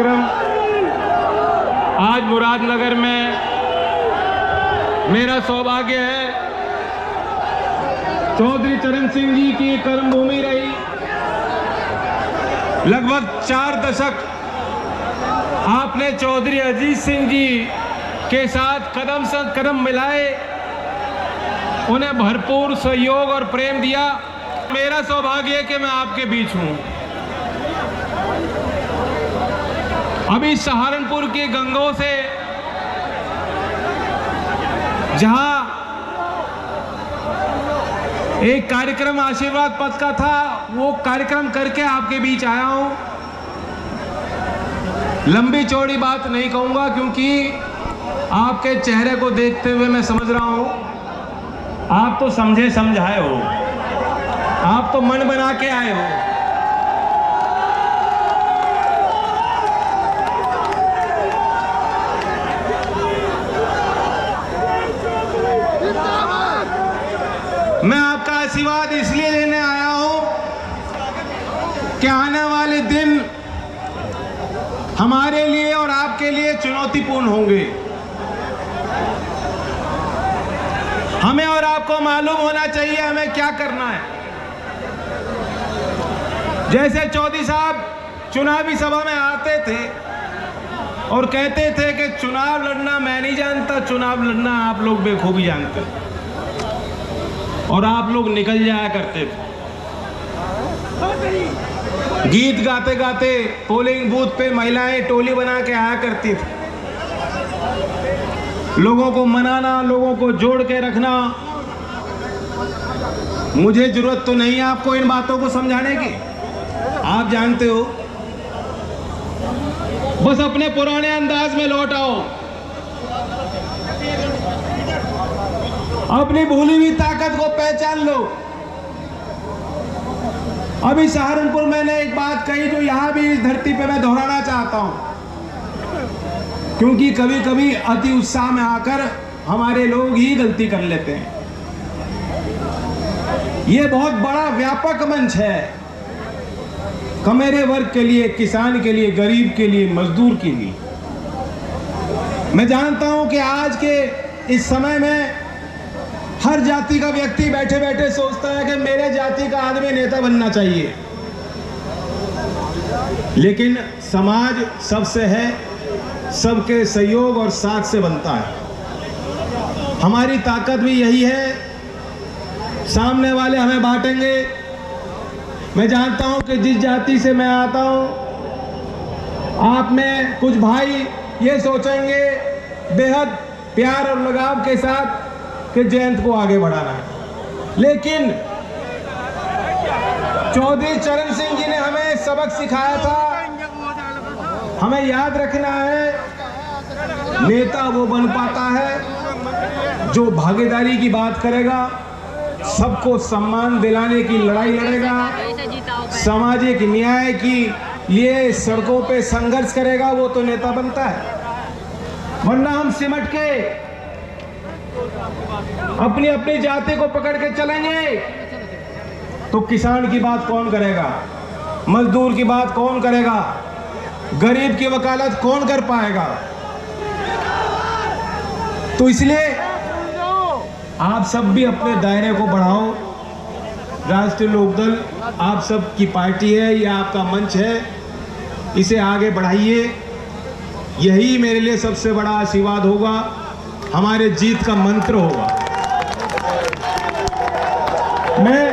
कार्यक्रम आज मुरादनगर में मेरा सौभाग्य है। चौधरी चरण सिंह जी की कर्मभूमि रही। लगभग 4 दशक आपने चौधरी अजीत सिंह जी के साथ कदम से कदम मिलाए, उन्हें भरपूर सहयोग और प्रेम दिया। मेरा सौभाग्य है कि मैं आपके बीच हूं। अभी सहारनपुर के गंगों से जहां एक कार्यक्रम आशीर्वाद पथ का था, वो कार्यक्रम करके आपके बीच आया हूं। लंबी चौड़ी बात नहीं कहूंगा, क्योंकि आपके चेहरे को देखते हुए मैं समझ रहा हूं आप तो समझे समझाए हो, आप तो मन बना के आए हो। मैं आपका आशीर्वाद इसलिए लेने आया हूं कि आने वाले दिन हमारे लिए और आपके लिए चुनौतीपूर्ण होंगे। हमें और आपको मालूम होना चाहिए हमें क्या करना है। जैसे चौधरी साहब चुनावी सभा में आते थे और कहते थे कि चुनाव लड़ना मैं नहीं जानता, चुनाव लड़ना आप लोग बेखूबी जानते, और आप लोग निकल जाया करते थे। गीत गाते गाते पोलिंग बूथ पे महिलाएं टोली बना के आया करती थी। लोगों को मनाना, लोगों को जोड़ के रखना। मुझे जरूरत तो नहीं है आपको इन बातों को समझाने की, आप जानते हो। बस अपने पुराने अंदाज में लौट आओ, अपनी भूली हुई ताकत को पहचान लो। अभी सहारनपुर मैंने एक बात कही जो यहां भी इस धरती पे मैं दोहराना चाहता हूं, क्योंकि कभी कभी अति उत्साह में आकर हमारे लोग ही गलती कर लेते हैं। यह बहुत बड़ा व्यापक मंच है, कमेरे वर्ग के लिए, किसान के लिए, गरीब के लिए, मजदूर के लिए। मैं जानता हूं कि आज के इस समय में हर जाति का व्यक्ति बैठे बैठे सोचता है कि मेरे जाति का आदमी नेता बनना चाहिए, लेकिन समाज सबसे है, सबके सहयोग और साथ से बनता है। हमारी ताकत भी यही है, सामने वाले हमें बांटेंगे। मैं जानता हूं कि जिस जाति से मैं आता हूं, आप में कुछ भाई ये सोचेंगे बेहद प्यार और लगाव के साथ कि जयंत को आगे बढ़ाना है, लेकिन चौधरी चरण सिंह जी ने हमें सबक सिखाया था। हमें याद रखना है, नेता वो बन पाता है जो भागीदारी की बात करेगा, सबको सम्मान दिलाने की लड़ाई लड़ेगा, सामाजिक न्याय की लिए सड़कों पे संघर्ष करेगा, वो तो नेता बनता है। वरना हम सिमट के अपनी अपनी जाति को पकड़ के चलेंगे तो किसान की बात कौन करेगा, मजदूर की बात कौन करेगा, गरीब की वकालत कौन कर पाएगा। तो इसलिए आप सब भी अपने दायरे को बढ़ाओ। राष्ट्रीय लोकदल आप सब की पार्टी है, यह आपका मंच है, इसे आगे बढ़ाइए। यही मेरे लिए सबसे बड़ा आशीर्वाद होगा, हमारे जीत का मंत्र होगा। मैं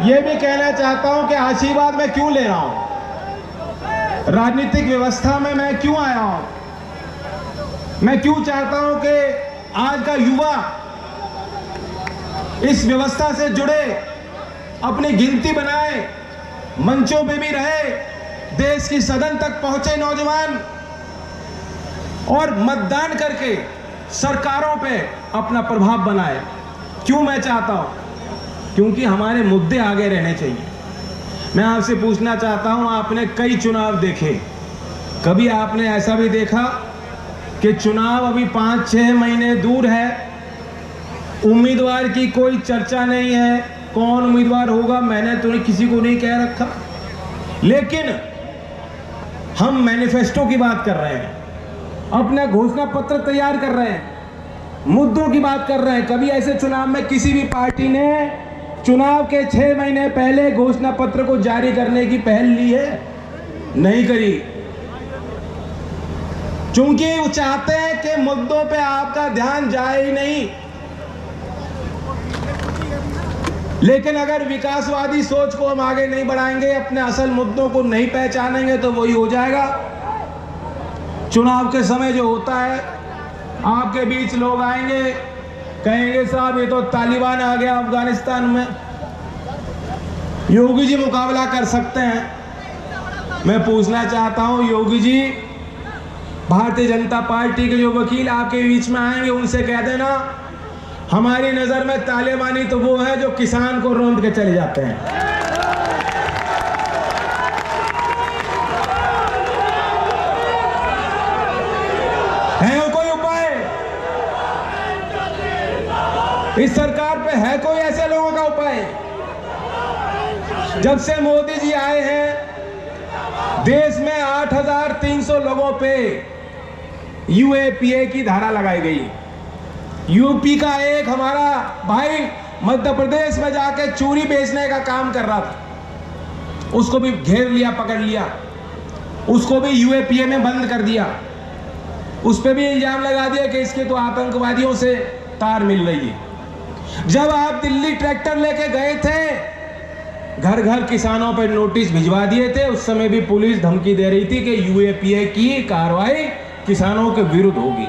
ये भी कहना चाहता हूं कि आशीर्वाद मैं क्यों ले रहा हूं, राजनीतिक व्यवस्था में मैं क्यों आया हूं। मैं क्यों चाहता हूं कि आज का युवा इस व्यवस्था से जुड़े, अपनी गिनती बनाए, मंचों पे भी रहे, देश की सदन तक पहुंचे नौजवान, और मतदान करके सरकारों पे अपना प्रभाव बनाए। क्यों मैं चाहता हूं, क्योंकि हमारे मुद्दे आगे रहने चाहिए। मैं आपसे पूछना चाहता हूं, आपने कई चुनाव देखे, कभी आपने ऐसा भी देखा कि चुनाव अभी 5-6 महीने दूर है, उम्मीदवार की कोई चर्चा नहीं है, कौन उम्मीदवार होगा मैंने तो किसी को नहीं कह रखा, लेकिन हम मैनिफेस्टो की बात कर रहे हैं, अपना घोषणा पत्र तैयार कर रहे हैं, मुद्दों की बात कर रहे हैं। कभी ऐसे चुनाव में किसी भी पार्टी ने चुनाव के 6 महीने पहले घोषणा पत्र को जारी करने की पहल ली है? नहीं करी, क्योंकि वो चाहते हैं कि मुद्दों पे आपका ध्यान जाए ही नहीं। लेकिन अगर विकासवादी सोच को हम आगे नहीं बढ़ाएंगे, अपने असल मुद्दों को नहीं पहचानेंगे, तो वही हो जाएगा। चुनाव के समय जो होता है, आपके बीच लोग आएंगे, कहेंगे साहब ये तो तालिबान आ गया अफगानिस्तान में, योगी जी मुकाबला कर सकते हैं। मैं पूछना चाहता हूं योगी जी, भारतीय जनता पार्टी के जो वकील आपके बीच में आएंगे उनसे कह देना, हमारी नजर में तालिबानी तो वो है जो किसान को रौंद के चले जाते हैं। है कोई उपाय इस सरकार पे? है कोई ऐसे लोगों का उपाय? जब से मोदी जी आए हैं, देश में 8,300 लोगों पे यूएपीए की धारा लगाई गई। यूपी का एक हमारा भाई मध्य प्रदेश में जाके चूरी बेचने का काम कर रहा था, उसको भी घेर लिया, पकड़ लिया, उसको भी यूएपीए में बंद कर दिया। उस पर भी इल्जाम लगा दिया कि इसके तो आतंकवादियों से तार मिल रही है। जब आप दिल्ली ट्रैक्टर लेके गए थे, घर घर किसानों पर नोटिस भिजवा दिए थे, उस समय भी पुलिस धमकी दे रही थी कि यूएपीए की कार्रवाई किसानों के विरुद्ध होगी।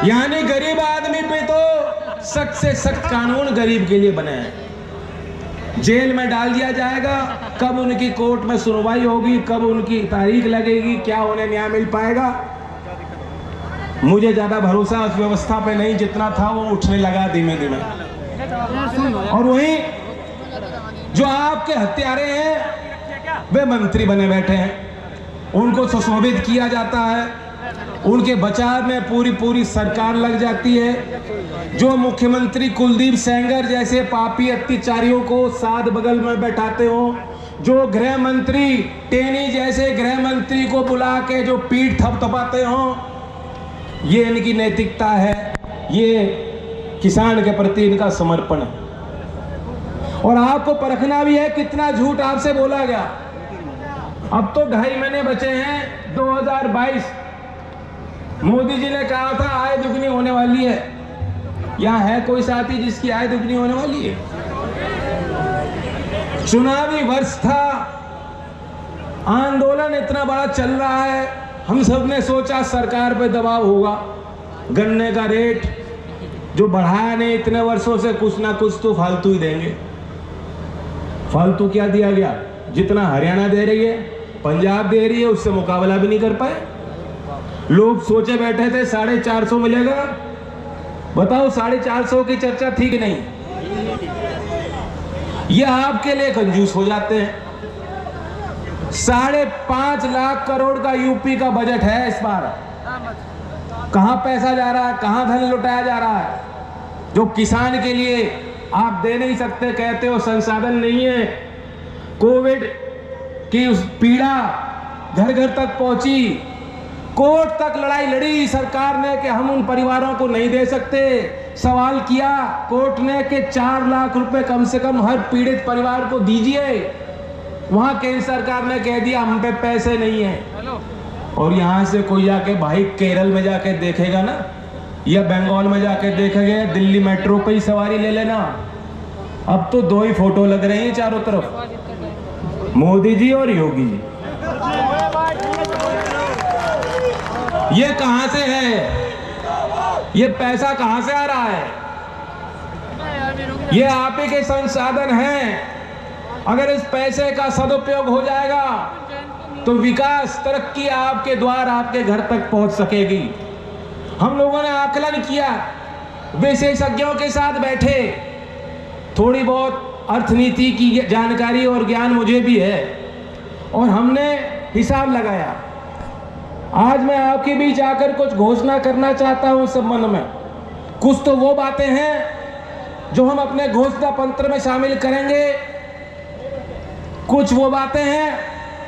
यानी गरीब आदमी पे तो सख्त से सख्त कानून गरीब के लिए बने हैं। जेल में डाल दिया जाएगा, कब उनकी कोर्ट में सुनवाई होगी, कब उनकी तारीख लगेगी, क्या उन्हें न्याय मिल पाएगा? मुझे ज्यादा भरोसा उस व्यवस्था पे नहीं, जितना था वो उठने लगा धीमे धीमे। और वहीं जो आपके हत्यारे हैं वे मंत्री बने बैठे हैं, उनको सुशोभित किया जाता है, उनके बचाव में पूरी सरकार लग जाती है। जो मुख्यमंत्री कुलदीप सेंगर जैसे पापी अत्याचारियों को साथ बगल में बैठाते हो, जो गृह मंत्री टेनी जैसे गृह मंत्री को बुला के जो पीठ थपथपाते हो, ये इनकी नैतिकता है, ये किसान के प्रति इनका समर्पण है। और आपको परखना भी है कितना झूठ आपसे बोला गया। अब तो 2.5 महीने बचे हैं 2022। मोदी जी ने कहा था आय दुगनी होने वाली है। यहाँ है कोई साथी जिसकी आय दुगनी होने वाली है? चुनावी वर्ष था, आंदोलन इतना बड़ा चल रहा है, हम सब ने सोचा सरकार पे दबाव होगा, गन्ने का रेट जो बढ़ाया नहीं इतने वर्षों से, कुछ ना कुछ तो फालतू ही देंगे। फालतू क्या दिया गया? जितना हरियाणा दे रही है, पंजाब दे रही है, उससे मुकाबला भी नहीं कर पाए। लोग सोचे बैठे थे 450 मिलेगा, बताओ 450 की चर्चा थी कि नहीं? ये आपके लिए कंजूस हो जाते हैं। 5.5 लाख करोड़ का यूपी का बजट है इस बार। कहां पैसा जा रहा है, कहां धन लुटाया जा रहा है? जो किसान के लिए आप दे नहीं सकते, कहते हो संसाधन नहीं है। कोविड की उस पीड़ा घर घर तक पहुंची, कोर्ट तक लड़ाई लड़ी सरकार ने कि हम उन परिवारों को नहीं दे सकते। सवाल किया कोर्ट ने कि 4 लाख रुपए कम से कम हर पीड़ित परिवार को दीजिए। वहां केंद्र सरकार ने कह दिया हम पे पैसे नहीं है। और यहां से कोई जाके भाई केरल में जाके देखेगा ना, या बंगाल में जाके देखेगा, दिल्ली मेट्रो पे ही सवारी ले लेना। अब तो 2 ही फोटो लग रही हैं चारों तरफ, मोदी जी और योगी जी। ये कहां से है? ये पैसा कहां से आ रहा है? ये आप ही के संसाधन हैं। अगर इस पैसे का सदुपयोग हो जाएगा तो विकास, तरक्की आपके द्वार, आपके घर तक पहुंच सकेगी। हम लोगों ने आकलन किया, विशेषज्ञों के साथ बैठे, थोड़ी बहुत अर्थनीति की जानकारी और ज्ञान मुझे भी है, और हमने हिसाब लगाया। आज मैं आपके बीच आकर कुछ घोषणा करना चाहता हूं इस संबंध में। कुछ तो वो बातें हैं जो हम अपने घोषणा पत्र में शामिल करेंगे, कुछ वो बातें हैं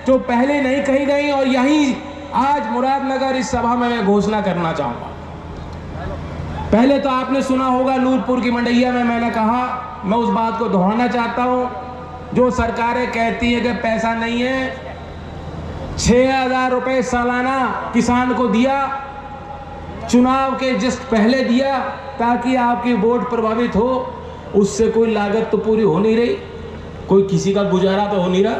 जो पहले नहीं कही गई, और यही आज मुरादनगर इस सभा में मैं घोषणा करना चाहूंगा। पहले तो आपने सुना होगा नूरपुर की मंडैया में मैंने कहा, मैं उस बात को दोहराना चाहता हूं, जो सरकारें कहती है कि पैसा नहीं है, 6,000 रुपए सालाना किसान को दिया, चुनाव के जस्ट पहले दिया ताकि आपकी वोट प्रभावित हो, उससे कोई लागत तो पूरी हो नहीं रही, कोई किसी का गुजारा तो हो नहीं रहा।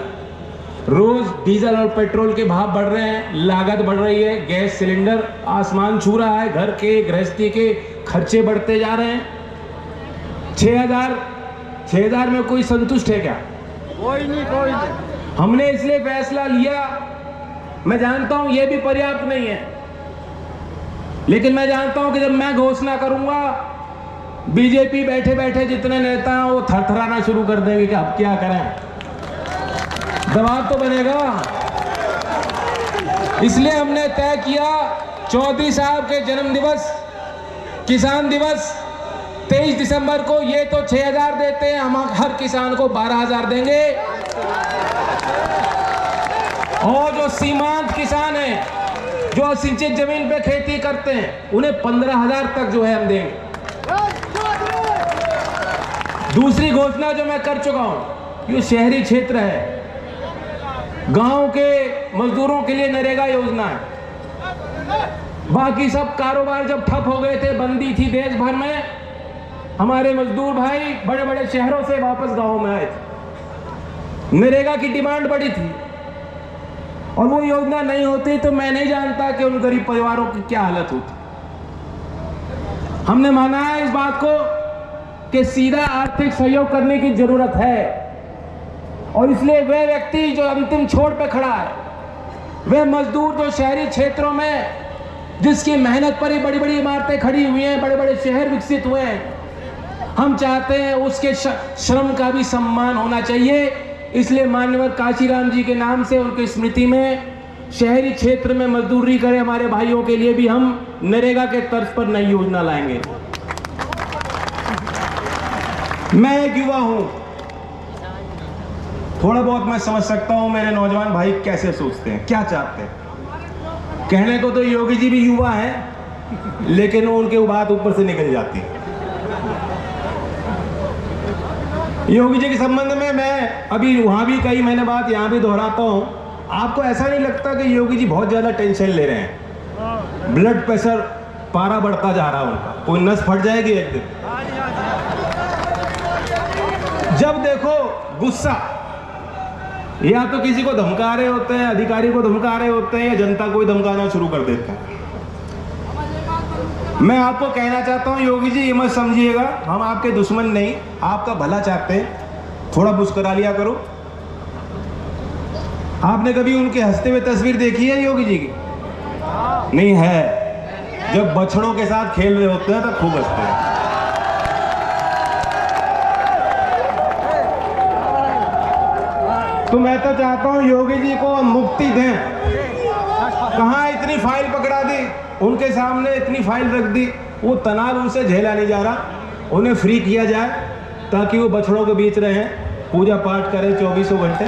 रोज डीजल और पेट्रोल के भाव बढ़ रहे हैं, लागत बढ़ रही है, गैस सिलेंडर आसमान छू रहा है, घर के गृहस्थी के खर्चे बढ़ते जा रहे हैं। 6,000 में कोई संतुष्ट है क्या? कोई नहीं। हमने इसलिए फैसला लिया, मैं जानता हूं यह भी पर्याप्त नहीं है, लेकिन मैं जानता हूं कि जब मैं घोषणा करूंगा, बीजेपी बैठे बैठे जितने नेता हैं वो थरथराना शुरू कर देंगे कि अब क्या करें, दबाव तो बनेगा। इसलिए हमने तय किया, चौधरी साहब के जन्म दिवस, किसान दिवस 23 दिसंबर को, ये तो 6,000 देते हैं, हम हर किसान को 12,000 देंगे, और जो सीमांत किसान हैं, जो सिंचित जमीन पे खेती करते हैं, उन्हें 15,000 तक जो है हम देंगे। दूसरी घोषणा जो मैं कर चुका हूं, ये शहरी क्षेत्र है, गांव के मजदूरों के लिए नरेगा योजना है। बाकी सब कारोबार जब ठप हो गए थे, बंदी थी देश भर में, हमारे मजदूर भाई बड़े बड़े शहरों से वापस गांव में आए थे, नरेगा की डिमांड बड़ी थी, और वो योजना नहीं होती तो मैं नहीं जानता कि उन गरीब परिवारों की क्या हालत होती। हमने माना है इस बात को कि सीधा आर्थिक सहयोग करने की जरूरत है, और इसलिए वह व्यक्ति जो अंतिम छोर पे खड़ा है, वह मजदूर जो शहरी क्षेत्रों में, जिसकी मेहनत पर ही बड़ी बड़ी इमारतें खड़ी हुई हैं, बड़े बड़े शहर विकसित हुए हैं, हम चाहते हैं उसके श्रम का भी सम्मान होना चाहिए। इसलिए माननीय काशीराम जी के नाम से, उनकी स्मृति में, शहरी क्षेत्र में मजदूरी करे हमारे भाइयों के लिए भी हम नरेगा के तर्ज पर नई योजना लाएंगे। मैं एक युवा हूं, थोड़ा बहुत मैं समझ सकता हूं मेरे नौजवान भाई कैसे सोचते हैं, क्या चाहते हैं। कहने को तो योगी जी भी युवा हैं, लेकिन उनके बात ऊपर से निकल जाती है। योगी जी के संबंध में मैं अभी वहां भी कही मैंने बात, यहां भी दोहराता हूं। आपको ऐसा नहीं लगता कि योगी जी बहुत ज्यादा टेंशन ले रहे हैं? ब्लड प्रेशर पारा बढ़ता जा रहा है उनका, कोई नस फट जाएगी एक दिन। जब देखो गुस्सा, या तो किसी को धमका रहे होते हैं, अधिकारी को धमका रहे होते हैं, या जनता को ही धमकाना शुरू कर देते हैं। मैं आपको कहना चाहता हूं योगी जी, ये मत समझिएगा हम आपके दुश्मन नहीं, आपका भला चाहते हैं, थोड़ा मुस्कुरा लिया करो। आपने कभी उनके हंसते हुए तस्वीर देखी है योगी जी की? नहीं है। जब बछड़ों के साथ खेल रहे होते हैं तब खूब हंसते हैं। तो मैं तो चाहता हूं योगी जी को मुक्ति दें। कहां इतनी फाइल पकड़ा दी, उनके सामने इतनी फाइल रख दी, वो तनाव उनसे झेला नहीं जा रहा, उन्हें फ्री किया जाए ताकि वो बछड़ों के बीच रहें, पूजा पाठ करें 24 घंटे।